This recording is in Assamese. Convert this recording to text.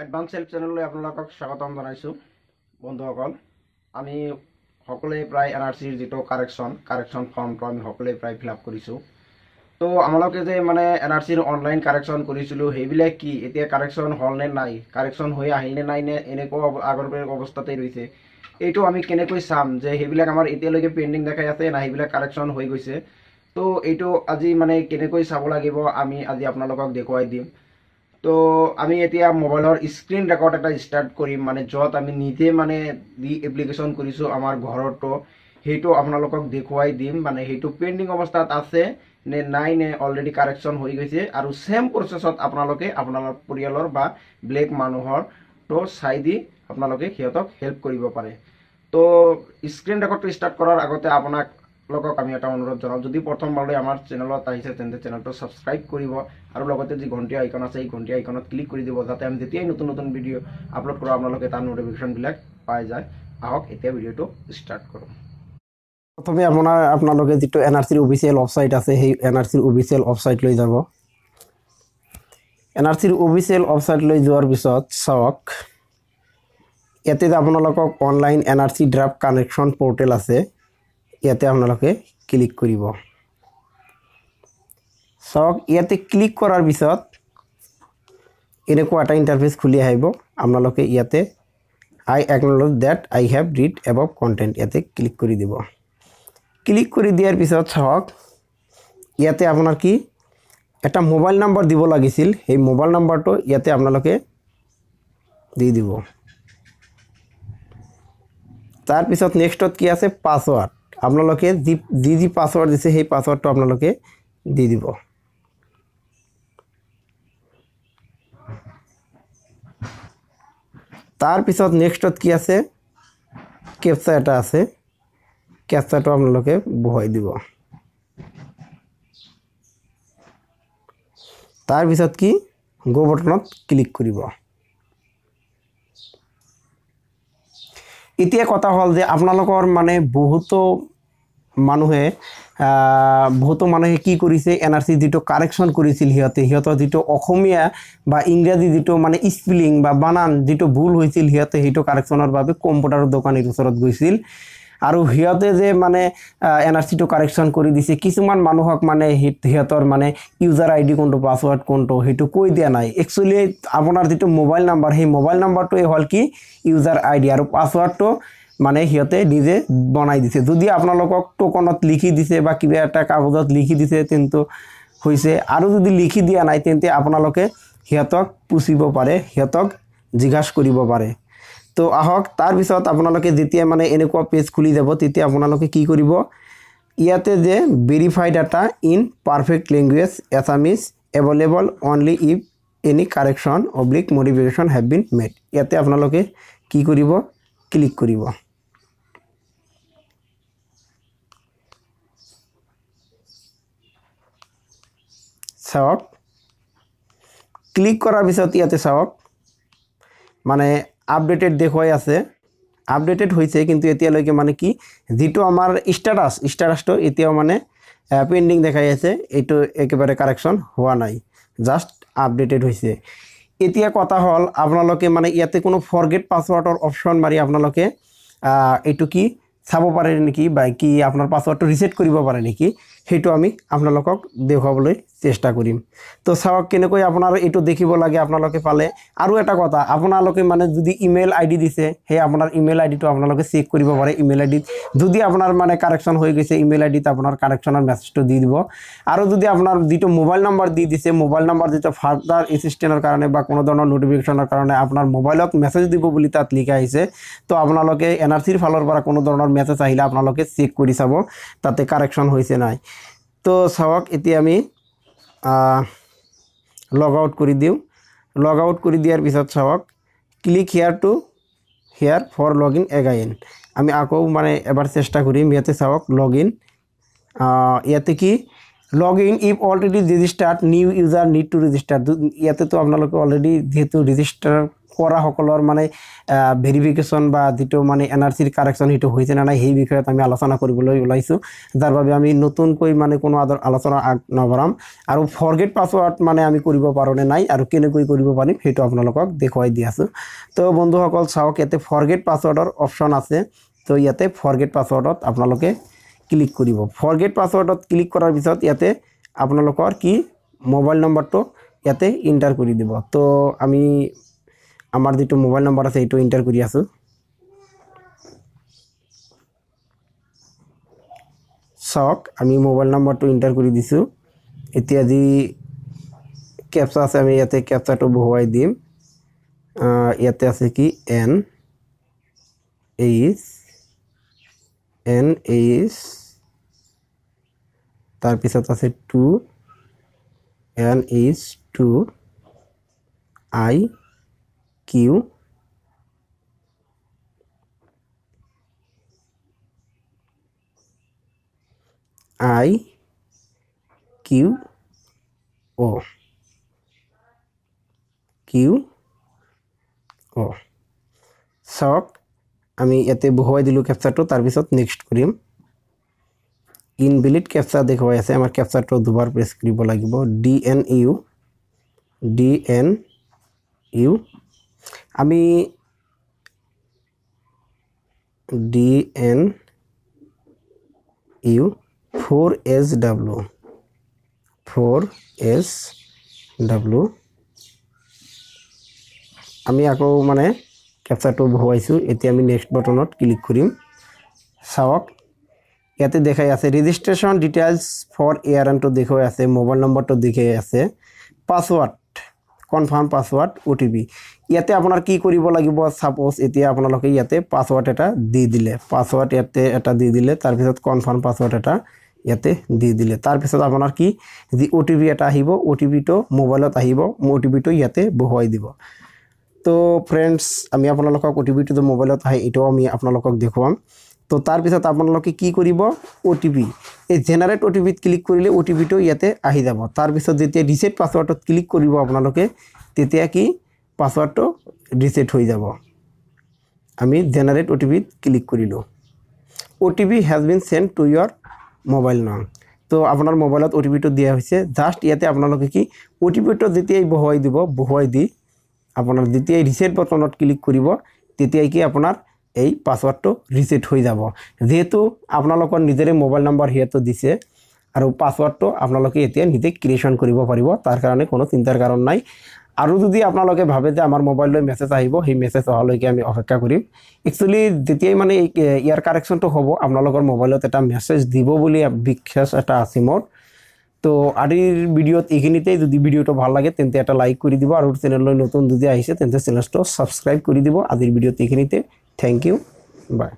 এডভান্স হেল্প চেনেললৈ আপোনালোকক স্বাগতম জনাইছোঁ বন্ধুসকল। আমি সকলোৱে প্ৰায় এনআৰচিৰ যিটো কাৰেকশ্যন ফৰ্মটো আমি সকলোৱে প্ৰায় ফিল আপ কৰিছোঁ। তো আমালোকে যে মানে এনআৰচিৰ অনলাইন কাৰেকশ্যন কৰিছিলোঁ সেইবিলাক কি এতিয়া কাৰেকশ্যন হ'ল নে নাই, কাৰেকশ্যন হৈ আহিল নে নাই, নে এনেকুৱা আগৰ অৱস্থাতেই ৰৈছে, এইটো আমি কেনেকৈ চাম যে সেইবিলাক আমাৰ এতিয়ালৈকে পেণ্ডিং দেখাই আছে না সেইবিলাক কাৰেকশ্যন হৈ গৈছে। তো এইটো আজি মানে কেনেকৈ চাব লাগিব আমি আজি আপোনালোকক দেখুৱাই দিম। তো আমি এতিয়া মোবাইলৰ স্ক্ৰীন ৰেকৰ্ড এটা ষ্টাৰ্ট কৰিম, মানে য'ত আমি নিজে মানে যি এপ্লিকেশ্যন কৰিছোঁ আমাৰ ঘৰতো সেইটো আপোনালোকক দেখুৱাই দিম। মানে সেইটো পেণ্ডিং অৱস্থাত আছে নে নাই, নে অলৰেডি কাৰেকশ্যন হৈ গৈছে, আৰু ছেম প্ৰচেছত আপোনালোকে আপোনাৰ পৰিয়ালৰ বা বেলেগ মানুহৰ তো চাই দি আপোনালোকে সিহঁতক হেল্প কৰিব পাৰে। তো স্ক্ৰীন ৰেকৰ্ডটো ষ্টাৰ্ট কৰাৰ আগতে আপোনালোকক আমি এটা অনুৰোধ জনাওঁ, যদি প্ৰথমবাৰলৈ আমাৰ চেনেলত আহিছে তেন্তে চেনেলটো ছাবস্ক্ৰাইব কৰিব আৰু লগতে যি ঘণ্টি আইকন আছে এই ঘণ্টি আইকনত ক্লিক কৰি দিব, যাতে আমি যেতিয়াই নতুন নতুন ভিডিঅ' আপলোড কৰোঁ আপোনালোকে তাৰ নটিফিকেশ্যনবিলাক পাই যায়। আহক এতিয়া ভিডিঅ'টো ষ্টাৰ্ট কৰোঁ। প্ৰথমে আপোনালোকে যিটো এনআৰচিৰ অফিচিয়েল ৱেবছাইট আছে সেই এনআৰচিৰ অফিচিয়েল ৱেবছাইটলৈ যাব। এনআৰচিৰ অফিচিয়েল ৱেবছাইটলৈ যোৱাৰ পিছত চাওক, ইয়াতে আপোনালোকক online NRC draft connection portal আছে, ইয়াতে আপোনালোকে ক্লিক কৰিব। চাওক, ইয়াতে ক্লিক কৰাৰ পিছত এনেকুৱা এটা ইণ্টাৰফেচ খুলি আহিব। আপোনালোকে ইয়াতে I acknowledge that I have read above content ইয়াতে ক্লিক কৰি দিব। ক্লিক কৰি দিয়াৰ পিছত চাওক, ইয়াতে আপোনাৰ কি এটা মোবাইল নাম্বাৰ দিব লাগিছিল, সেই মোবাইল নাম্বাৰটো ইয়াতে আপোনালোকে দি দিব। তাৰপিছত নেক্সটত কি আছে, পাছৱৰ্ড। আপোনালোকে যি পাছৱৰ্ড দিছে সেই পাছৱৰ্ডটো আপোনালোকে দি দিব। তাৰপিছত নেক্সটত কি আছে, কেপচা এটা আছে, কেপচাটো আপোনালোকে বহুৱাই দিব। তাৰপিছত কি গো বটনত ক্লিক কৰিব। এতিয়া কথা হ'ল যে আপোনালোকৰ মানে বহুতো মানুহে কি কৰিছে, এনআৰচি যিটো কাৰেকশ্যন কৰিছিল সিহঁতৰ যিটো অসমীয়া বা ইংৰাজী যিটো মানে স্পেলিং বা বানান যিটো ভুল হৈছিল, সিহঁতে সেইটো কাৰেকশ্যনৰ বাবে কম্পিউটাৰৰ দোকানীৰ ওচৰত গৈছিল আৰু সিহঁতে যে মানে এনআৰচিটো কাৰেকশ্যন কৰি দিছে। কিছুমান মানুহক মানে সিহঁতৰ মানে ইউজাৰ আইডি কোনটো, পাছৱৰ্ড কোনটো সেইটো কৈ দিয়া নাই। একচুৱেলি আপোনাৰ যিটো মোবাইল নাম্বাৰ সেই মোবাইল নাম্বাৰটোৱে হ'ল কি ইউজাৰ আইডি, আৰু পাছৱৰ্ডটো মানে সিহঁতে নিজে বনাই দিছে। যদি আপোনালোকক টোকনত লিখি দিছে বা কিবা এটা কাগজত লিখি দিছে তেন্তে হৈছে, আৰু যদি লিখি দিয়া নাই তেন্তে আপোনালোকে সিহঁতক পুছিব পাৰে, সিহঁতক জিজ্ঞাসা কৰিব পাৰে। তো আহক, তাৰপিছত আপোনালোকে যেতিয়া মানে এনেকুৱা পেজ খুলি যাব তেতিয়া আপোনালোকে কি কৰিব, ইয়াতে যে verify data in perfect language Assamese available only if any correction oblique modification have been made, ইয়াতে আপোনালোকে কি কৰিব, ক্লিক কৰিব। চাওক, ক্লিক কৰাৰ পিছত ইয়াতে চাওক মানে আপডেটেড দেখুৱাই আছে, আপডেটেড হৈছে, কিন্তু এতিয়ালৈকে মানে কি যিটো আমাৰ ষ্টেটাছটো এতিয়াও মানে পেণ্ডিং দেখাই আছে, এইটো একেবাৰে কাৰেকশ্যন হোৱা নাই, জাষ্ট আপডেটেড হৈছে। এতিয়া কথা হ'ল আপোনালোকে মানে ইয়াতে কোনো ফৰগেট পাছৱৰ্ডৰ অপশ্যন মাৰি আপোনালোকে এইটো কি চাব পাৰে নেকি, বা কি আপোনাৰ পাছৱৰ্ডটো ৰিছেট কৰিব পাৰে নেকি, সেইটো আমি আপোনালোকক দেখুৱাবলৈ চেষ্টা কৰিম। তো চাওক কেনেকৈ আপোনাৰ এইটো দেখিব লাগে আপোনালোকে পালে। আৰু এটা কথা, আপোনালোকে মানে যদি ইমেইল আইডি দিছে সেই আপোনাৰ ইমেইল আইডিটো আপোনালোকে চেক কৰিব পাৰে। ইমেইল আইডিত যদি আপোনাৰ মানে কাৰেকশ্যন হৈ গৈছে, ইমেইল আইডিত আপোনাৰ কাৰেকশ্যনৰ মেছেজটো দি দিব। আৰু যদি আপোনাৰ যিটো মোবাইল নাম্বাৰ দি দিছে, মোবাইল নাম্বাৰ যিটো ফাৰ্দাৰ এছিষ্টেণ্টৰ কাৰণে বা কোনো ধৰণৰ নটিফিকেশ্যনৰ কাৰণে আপোনাৰ মোবাইলত মেছেজ দিব বুলি তাত লিখা আহিছে, তো আপোনালোকে এনআৰচিৰ ফালৰ পৰা কোনো ধৰণৰ মেছেজ আহিলে আপোনালোকে চেক কৰি চাব তাতে কাৰেকশ্যন হৈছে নাই। তো চাওক, এতিয়া আমি লগ আউট কৰি দিওঁ। লগ আউট কৰি দিয়াৰ পিছত চাওক, click here for log in again, আমি আকৌ মানে এবাৰ চেষ্টা কৰিম। ইয়াতে চাওক লগ ইন, ইয়াতে কি log in if already registered new user need to register. ইয়াতেতো আপোনালোকে অলৰেডি যিহেতু ৰেজিষ্টাৰ কৰা সকলৰ মানে ভেৰিফিকেশ্যন বা যিটো মানে NRCৰ কাৰেকশ্যন সেইটো হৈছে নে নাই সেই বিষয়ত আমি আলোচনা কৰিবলৈ ওলাইছোঁ, যাৰ বাবে আমি নতুনকৈ মানে কোনো আলোচনা আগ নবঢ়াম। আৰু ফৰগেট পাছৱৰ্ড মানে আমি কৰিব পাৰোঁ নে নাই আৰু কেনেকৈ কৰিব পাৰিম সেইটো আপোনালোকক দেখুৱাই দি আছোঁ। তো বন্ধুসকল চাওক, ইয়াতে ফৰগেট পাছৱৰ্ডৰ অপশ্যন আছে। তো ইয়াতে ফৰগেট পাছৱৰ্ডত আপোনালোকে ক্লিক কৰিব। ফৰগেট পাছৱৰ্ডত ক্লিক কৰাৰ পিছত ইয়াতে আপোনালোকৰ কি মোবাইল নম্বৰটো ইয়াতে এণ্টাৰ কৰি দিব। তো আমি আমাৰ যেটো মোবাইল নাম্বাৰ আছে এইটো এন্টাৰ কৰি আছো। চাওক আমি মোবাইল নাম্বাৰটো এন্টাৰ কৰি দিছো। এতিয়া যি ক্যাপচা আছে আমি ইয়াতে ক্যাপচাটো বহুৱাই দিম। ইয়াতে আছে কি NAS তাৰপিছত আছে 2 NAS2 IQ চাওক আমি ইয়াতে বহুৱাই দিলোঁ ক্যাপচাটো। তাৰপিছত নেক্সট কৰিম। ইনভ্যালিড ক্যাপচা দেখুৱাই আছে, আমাৰ ক্যাপচাটো দুবাৰ প্ৰেছ কৰিব লাগিব। DNU আমি DNU 4SW আমি আকৌ মানে ক্যাপচাটো বহুৱাইছোঁ। এতিয়া আমি নেক্সট বাটনত ক্লিক কৰিম। চাওক ইয়াতে দেখাই আছে ৰেজিষ্ট্ৰেশ্যন ডিটেইলছ ফৰ এয়াৰটো দেখুৱাই আছে, মোবাইল নম্বৰটো দেখাই আছে, পাছৱৰ্ড কনফাৰ্ম পাছৱৰ্ড OTP। ইয়াতে আপোনাৰ কি কৰিব লাগিব, সাপোজ এতিয়া আপোনালোকে ইয়াতে পাছৱৰ্ড এটা দি দিলে, পাছৱৰ্ড ইয়াতে এটা দি দিলে, তাৰপিছত কনফাৰ্ম পাছৱৰ্ড এটা ইয়াতে দি দিলে, তাৰপিছত আপোনাৰ কি যি OTP এটা আহিব, OTPটো মোবাইলত আহিব, OTPটো ইয়াতে বহুৱাই দিব। তো ফ্ৰেণ্ডছ আমি আপোনালোকক OTPটো মোবাইলত আহে এইটো আমি আপোনালোকক দেখুৱাম। তো তাৰপিছত আপোনালোকে কি কৰিব, OTP এই জেনাৰেট OTPত ক্লিক কৰিলে OTPটো ইয়াতে আহি যাব। তাৰপিছত যেতিয়া ৰিছেট পাছৱৰ্ডত ক্লিক কৰিব আপোনালোকে তেতিয়া কি পাছৱৰ্ডটো ৰিছেট হৈ যাব। আমি জেনাৰেট OTPত ক্লিক কৰিলোঁ। OTP has been sent to your mobile now। তো আপোনাৰ মোবাইলত OTPটো দিয়া হৈছে। জাষ্ট ইয়াতে আপোনালোকে কি OTPটো যেতিয়াই বহুৱাই দি আপোনাৰ যেতিয়াই ৰিছেট বাটনত ক্লিক কৰিব তেতিয়াই কি আপোনাৰ এই পাছৱৰ্ডটো ৰিছেট হৈ যাব। যেহেতু আপোনালোকৰ নিজৰে মোবাইল নম্বৰ হিয়াতে দিছে আৰু পাছৱৰ্ডটো আপোনালোকে এতিয়া নিজে ক্ৰিয়েশ্যন কৰিব পাৰিব, তাৰ কাৰণে কোনো চিন্তাৰ কাৰণ নাই। আৰু যদি আপোনালোকে ভাবে যে আমাৰ মোবাইললৈ মেছেজ আহিব, সেই মেছেজ অহালৈকে আমি অপেক্ষা কৰিম। একচুৱেলি যেতিয়াই মানে ইয়াৰ কাৰেকশ্যনটো হ'ব আপোনালোকৰ মোবাইলত এটা মেছেজ দিব বুলি বিশ্বাস এটা আছে মোৰ। তো আজিৰ ভিডিঅ'ত এইখিনিতেই। যদি ভিডিঅ'টো ভাল লাগে তেন্তে এটা লাইক কৰি দিব আৰু চেনেললৈ নতুন যদি আহিছে তেন্তে চেনেলটো ছাবস্ক্ৰাইব কৰি দিব। আজিৰ ভিডিঅ'ত এইখিনিতে। থ্যাংক ইউ, বাই।